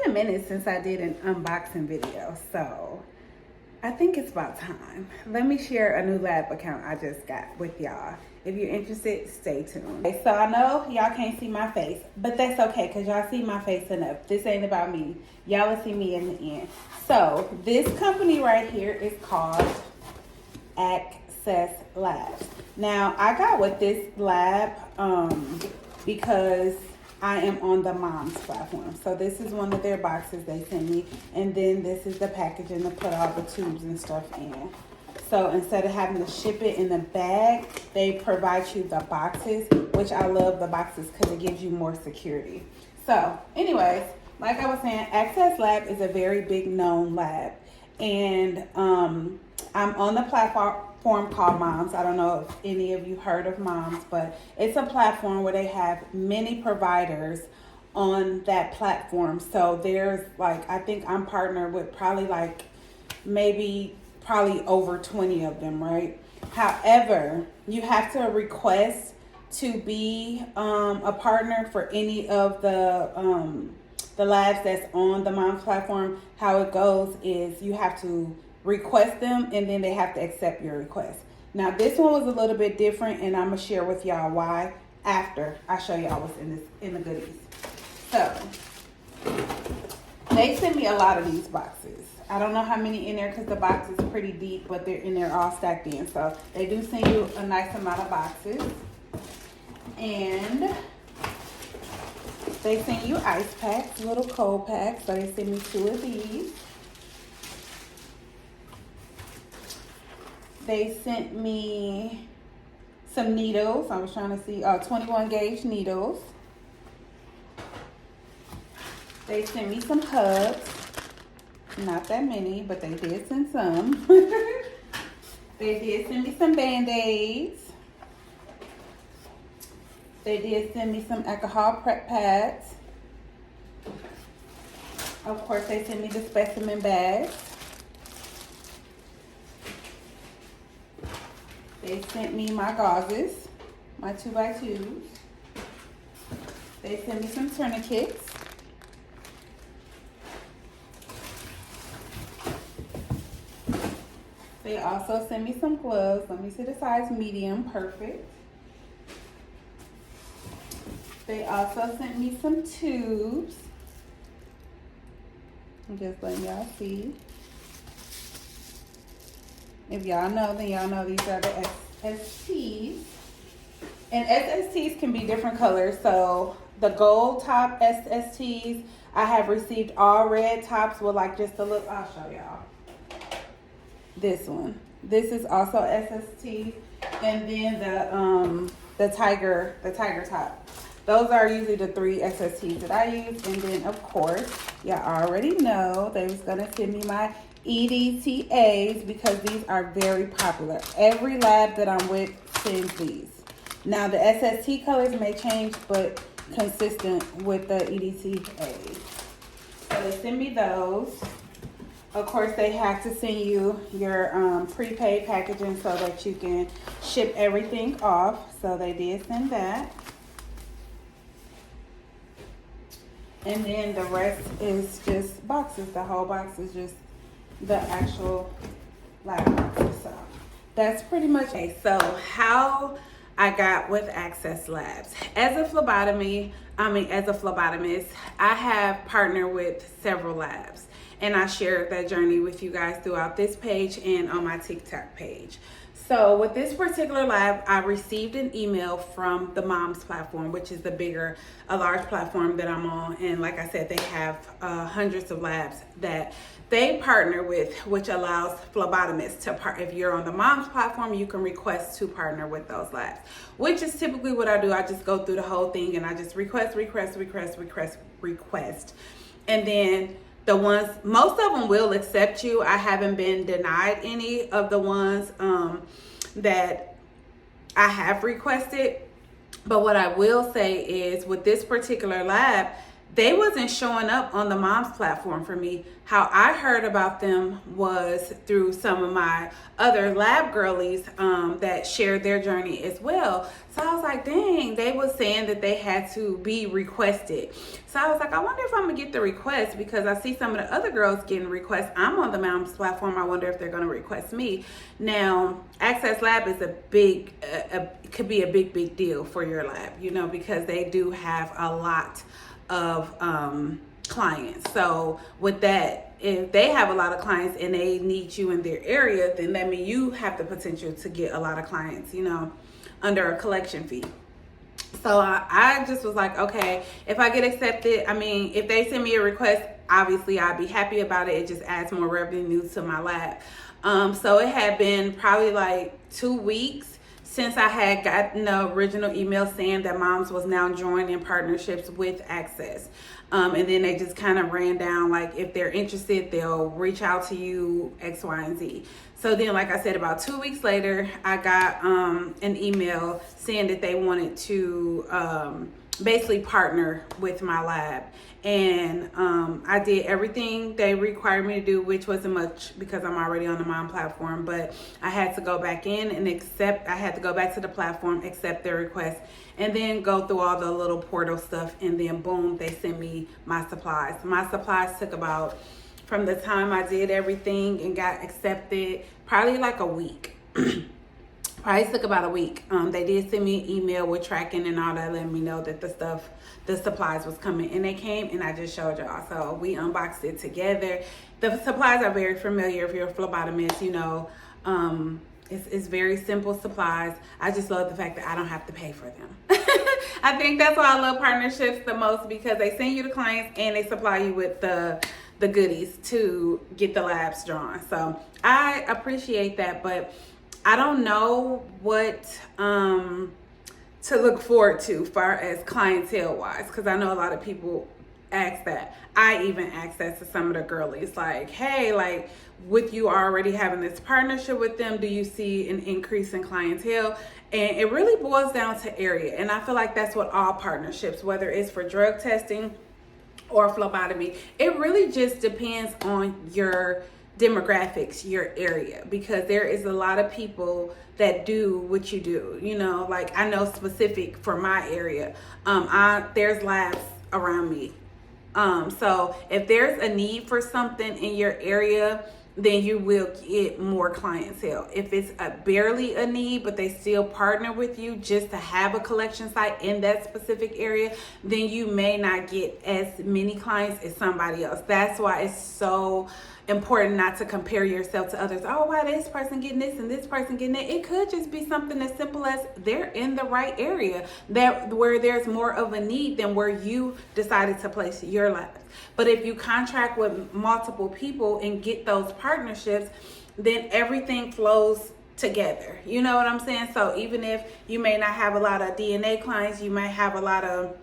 a minute since I did an unboxing video, so I think it's about time. Let me share a new lab account I just got with y'all. If you're interested, stay tuned. Okay, so I know y'all can't see my face, but that's okay because y'all see my face enough. This ain't about me. Y'all will see me in the end. So this company right here is called Access Labs. Now I got with this lab because I am on the Moms platform. So this is one of their boxes they sent me. And then this is the packaging to put all the tubes and stuff in. So instead of having to ship it in the bag, they provide you the boxes, which I love the boxes because it gives you more security. So anyways, like I was saying, Access Lab is a very big known lab. And I'm on the platform called Moms. I don't know if any of you heard of Moms, but it's a platform where they have many providers on that platform. So there's like, I think I'm partnered with probably over 20 of them, right? However, you have to request to be a partner for any of the labs that's on the Moms platform. How it goes is you have to request them and then they have to accept your request. Now this one was a little bit different and I'm gonna share with y'all why after I show y'all what's in the goodies. So they sent me a lot of these boxes. I don't know how many in there because the box is pretty deep, but they're in there all stacked in. So they do send you a nice amount of boxes. And they send you ice packs, little cold packs. So they sent me 2 of these. They sent me some needles. I was trying to see, 21 gauge needles. They sent me some hubs. Not that many, but they did send some. They did send me some Band-Aids. They did send me some alcohol prep pads. Of course, they sent me the specimen bags. They sent me my gauzes, my 2x2s. They sent me some tourniquets. They also sent me some gloves. Let me see the size, medium, perfect. They also sent me some tubes. I'm just letting y'all see. If y'all know, then y'all know these are the SSTs. And SSTs can be different colors. So the gold top SSTs, I have received all red tops with like just a look. I'll show y'all. This one. This is also SST. And then the tiger top. Those are usually the 3 SSTs that I use. And then of course, y'all already know they was gonna send me my EDTAs because these are very popular. Every lab that I'm with sends these. Now the SST colors may change, but consistent with the EDTAs. So they send me those. Of course, they have to send you your prepaid packaging so that you can ship everything off. So they did send that. And then the rest is just boxes. The whole box is just the actual lab boxes. So that's pretty much it. So how I got with Access Labs. As a phlebotomist, I have partnered with several labs. And I shared that journey with you guys throughout this page and on my TikTok page. So with this particular lab, I received an email from the Moms platform, which is a large platform that I'm on. And like I said, they have hundreds of labs that they partner with, which allows phlebotomists to if you're on the Moms platform, you can request to partner with those labs, which is typically what I do. I just go through the whole thing and I just request. And then the ones, most of them will accept you. I haven't been denied any of the ones that I have requested. But what I will say is with this particular lab, they wasn't showing up on the mom's platform for me. How I heard about them was through some of my other lab girlies that shared their journey as well. So I was like, dang, they was saying that they had to be requested. So I was like, I wonder if I'm gonna get the request, because I see some of the other girls getting requests. I'm on the mom's platform. I wonder if they're gonna request me. Now, Access Lab is a big, could be a big deal for your lab, you know, because they do have a lot of clients. So with that, if they have a lot of clients and they need you in their area, then that means you have the potential to get a lot of clients, you know, under a collection fee. So I just was like, okay, if I get accepted, I mean, if they send me a request, obviously I'd be happy about it. It just adds more revenue to my lab. So it had been probably like 2 weeks since I had gotten the original email saying that moms was now joining partnerships with Access. And then they just kind of ran down, like, if they're interested, they'll reach out to you, X, Y, and Z. So then, like I said, about 2 weeks later, I got an email saying that they wanted to basically partner with my lab. And I did everything they required me to do, which wasn't much because I'm already on the mom platform, but I had to go back in and I had to go back to the platform, accept their request, and then go through all the little portal stuff, and then boom, they sent me my supplies. My supplies took about, from the time I did everything and got accepted, probably like a week. Probably took about a week. They did send me an email with tracking and all that, letting me know that the supplies was coming, and they came, and I just showed y'all. So we unboxed it together. The supplies are very familiar if you're a phlebotomist, you know. It's very simple supplies. I just love the fact that I don't have to pay for them. I think that's why I love partnerships the most, because they send you the clients and they supply you with the goodies to get the labs drawn. So I appreciate that, but I don't know what to look forward to far as clientele wise, because I know a lot of people ask that. I even asked that to some of the girlies, like, hey, like, with you already having this partnership with them, do you see an increase in clientele? And it really boils down to area. And I feel like that's what all partnerships, whether it's for drug testing or phlebotomy, it really just depends on your demographics, your area, because there is a lot of people that do what you do, you know. Like, I know specific for my area, there's labs around me, so if there's a need for something in your area, then you will get more clientele. If it's barely a need, but they still partner with you just to have a collection site in that specific area, then you may not get as many clients as somebody else. That's why it's so important not to compare yourself to others. Oh, why this person getting this and this person getting that? It could just be something as simple as they're in the right area, that where there's more of a need than where you decided to place your labs. But if you contract with multiple people and get those partnerships, then everything flows together. You know what I'm saying? So even if you may not have a lot of DNA clients, you might have a lot of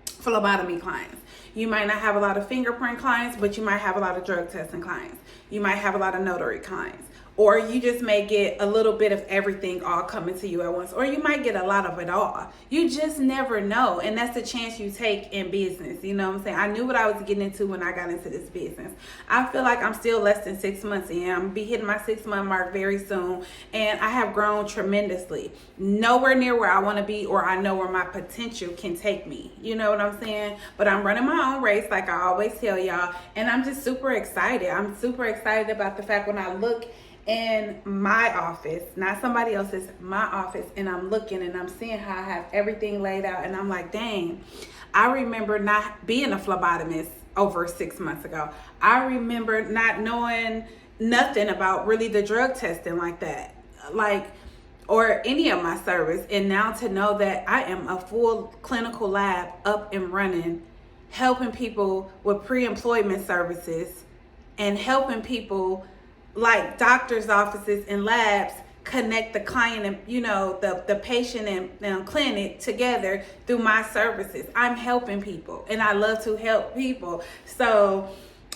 phlebotomy clients. You might not have a lot of fingerprint clients, but you might have a lot of drug testing clients. You might have a lot of notary clients. Or you just may get a little bit of everything all coming to you at once. Or you might get a lot of it all. You just never know. And that's the chance you take in business. You know what I'm saying? I knew what I was getting into when I got into this business. I feel like I'm still less than 6 months in. I'm going to be hitting my 6-month mark very soon. And I have grown tremendously. Nowhere near where I want to be, or I know where my potential can take me. You know what I'm saying? But I'm running my own race, like I always tell y'all. And I'm just super excited. I'm super excited about the fact when I look in my office, not somebody else's, my office, and I'm looking and I'm seeing how I have everything laid out, and I'm like, dang, I remember not being a phlebotomist over 6 months ago. I remember not knowing nothing about really the drug testing like that, like, or any of my service. And now to know that I am a full clinical lab up and running, helping people with pre-employment services and helping people like doctors' offices and labs connect the client and, you know, the patient and clinic together through my services. I'm helping people, and I love to help people. So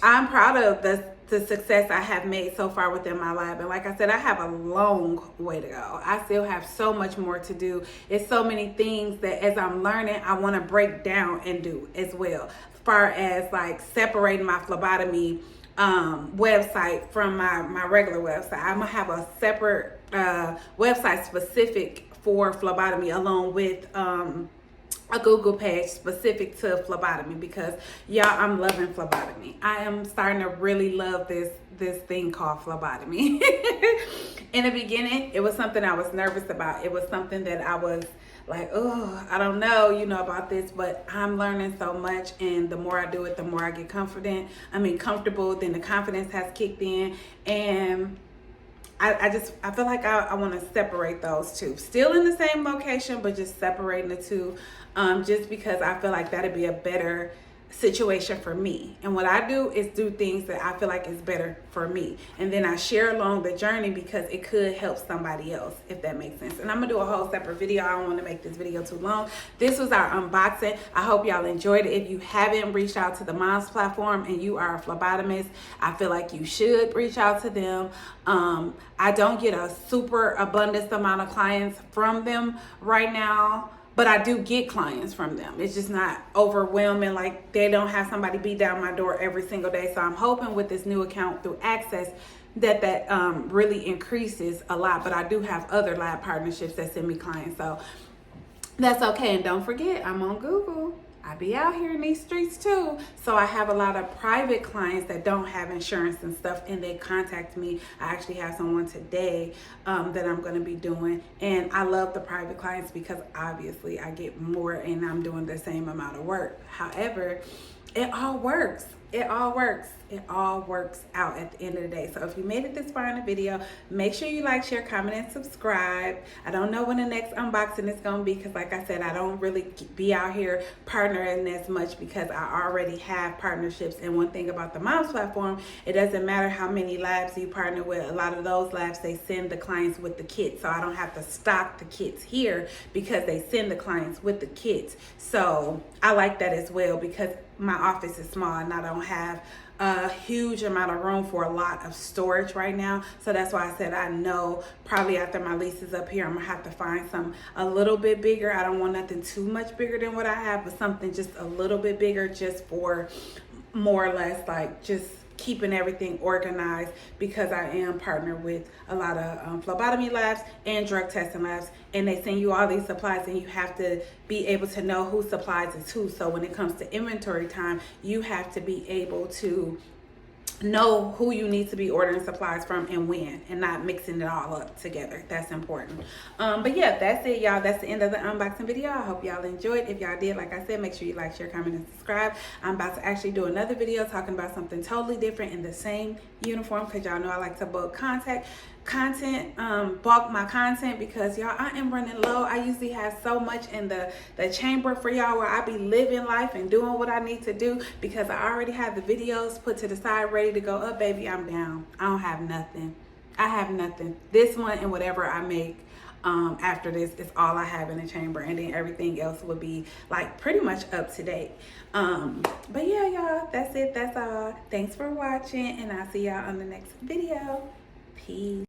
I'm proud of the success I have made so far within my lab. And like I said, I have a long way to go. I still have so much more to do. It's so many things that as I'm learning, I want to break down and do as well. far as like separating my phlebotomy website from my regular website. I'm gonna have a separate website specific for phlebotomy, along with a Google page specific to phlebotomy, because y'all, I'm loving phlebotomy. I am starting to really love this thing called phlebotomy. In the beginning, it was something I was nervous about. It was something that I was like, oh, I don't know, about this, but I'm learning so much, and the more I do it, the more I get comfortable, then the confidence has kicked in, and I feel like I want to separate those two, still in the same location, but just separating the two, just because I feel like that'd be a better situation for me. And what I do is do things that I feel like is better for me, and then I share along the journey because it could help somebody else, if that makes sense. And I'm gonna do a whole separate video. I don't want to make this video too long. This was our unboxing. I hope y'all enjoyed it. If you haven't reached out to the Moms platform and you are a phlebotomist, I feel like you should reach out to them. I don't get a super abundance amount of clients from them right now, but I do get clients from them. It's just not overwhelming. Like, they don't have somebody beat down my door every single day. So I'm hoping with this new account through Access that really increases a lot. But I do have other lab partnerships that send me clients. So that's okay. And don't forget, I'm on Google. I be out here in these streets too. So I have a lot of private clients that don't have insurance and stuff, and they contact me. I actually have someone today that I'm going to be doing. And I love the private clients because obviously I get more and I'm doing the same amount of work. However, it all works. It all works. It all works out at the end of the day. So if you made it this far in the video, make sure you like, share, comment, and subscribe. I don't know when the next unboxing is going to be, because like I said, I don't really be out here partnering as much because I already have partnerships. And one thing about the Moms platform, it doesn't matter how many labs you partner with. A lot of those labs, they send the clients with the kits. So I don't have to stock the kits here because they send the clients with the kits. So I like that as well, because my office is small and I don't have a huge amount of room for a lot of storage right now. So that's why I said I know probably after my lease is up here, I'm gonna have to find some a little bit bigger. I don't want nothing too much bigger than what I have, but something just a little bit bigger, just for more or less like just keeping everything organized, because I am partnered with a lot of phlebotomy labs and drug testing labs, and they send you all these supplies, and you have to be able to know who supplies is who. So when it comes to inventory time, you have to be able to know who you need to be ordering supplies from and when, and not mixing it all up together. That's important. But yeah, that's it, y'all. That's the end of the unboxing video. I hope y'all enjoyed. If y'all did, like I said, make sure you like, share, comment, and subscribe. I'm about to actually do another video talking about something totally different in the same uniform, because y'all know I like to bulk bulk my content, because y'all, I am running low. I usually have so much in the chamber for y'all where I be living life and doing what I need to do, because I already have the videos put to the side ready to go up. Baby, I'm down. I don't have nothing. I have nothing. This one and whatever I make after this is all I have in the chamber, and then everything else will be like pretty much up to date. But yeah, y'all, that's it. That's all. Thanks for watching, and I'll see y'all on the next video. Peace.